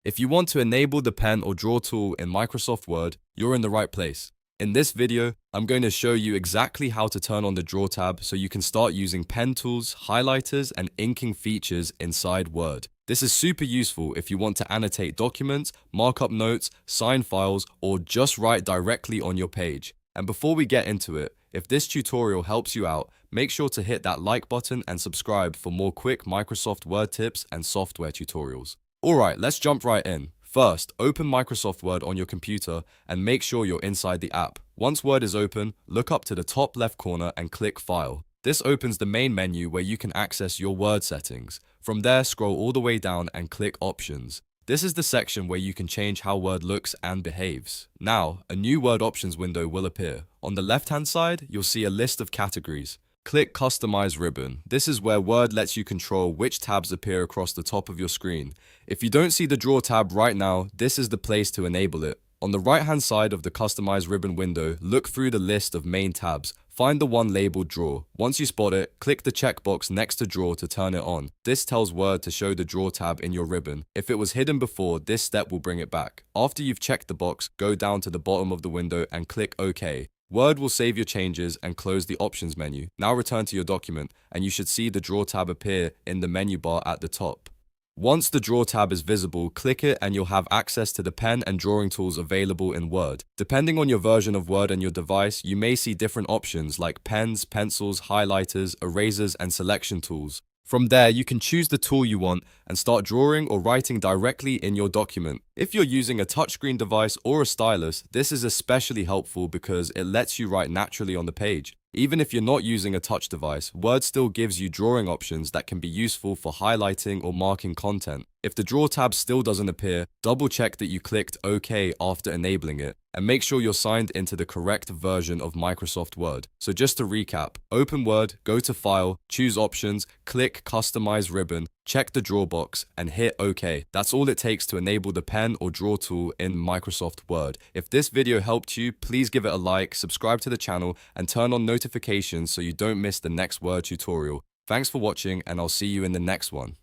If you want to enable the pen or draw tool in Microsoft Word, you're in the right place. In this video, I'm going to show you exactly how to turn on the Draw tab so you can start using pen tools, highlighters, and inking features inside Word. This is super useful if you want to annotate documents, mark up notes, sign files, or just write directly on your page. And before we get into it, if this tutorial helps you out, make sure to hit that like button and subscribe for more quick Microsoft Word tips and software tutorials. Alright, let's jump right in. First, open Microsoft Word on your computer and make sure you're inside the app. Once Word is open, look up to the top left corner and click File. This opens the main menu where you can access your Word settings. From there, scroll all the way down and click Options. This is the section where you can change how Word looks and behaves. Now, a new Word Options window will appear. On the left-hand side, you'll see a list of categories. Click Customize ribbon. This is where Word lets you control which tabs appear across the top of your screen. If you don't see the Draw tab right now, this is the place to enable it. On the right-hand side of the Customize ribbon window, look through the list of main tabs. Find the one labeled Draw. Once you spot it, click the checkbox next to Draw to turn it on. This tells Word to show the Draw tab in your ribbon. If it was hidden before, this step will bring it back. After you've checked the box, go down to the bottom of the window and click OK. Word will save your changes and close the options menu. Now return to your document and you should see the Draw tab appear in the menu bar at the top. Once the Draw tab is visible, click it and you'll have access to the pen and drawing tools available in Word. Depending on your version of Word and your device, you may see different options like pens, pencils, highlighters, erasers, and selection tools. From there, you can choose the tool you want and start drawing or writing directly in your document. If you're using a touchscreen device or a stylus, this is especially helpful because it lets you write naturally on the page. Even if you're not using a touch device, Word still gives you drawing options that can be useful for highlighting or marking content. If the Draw tab still doesn't appear, double check that you clicked OK after enabling it, and make sure you're signed into the correct version of Microsoft Word. So just to recap, open Word, go to File, choose Options, click Customize ribbon, check the Draw box, and hit OK. That's all it takes to enable the pen or draw tool in Microsoft Word. If this video helped you, please give it a like, subscribe to the channel, and turn on notifications so you don't miss the next Word tutorial. Thanks for watching, and I'll see you in the next one.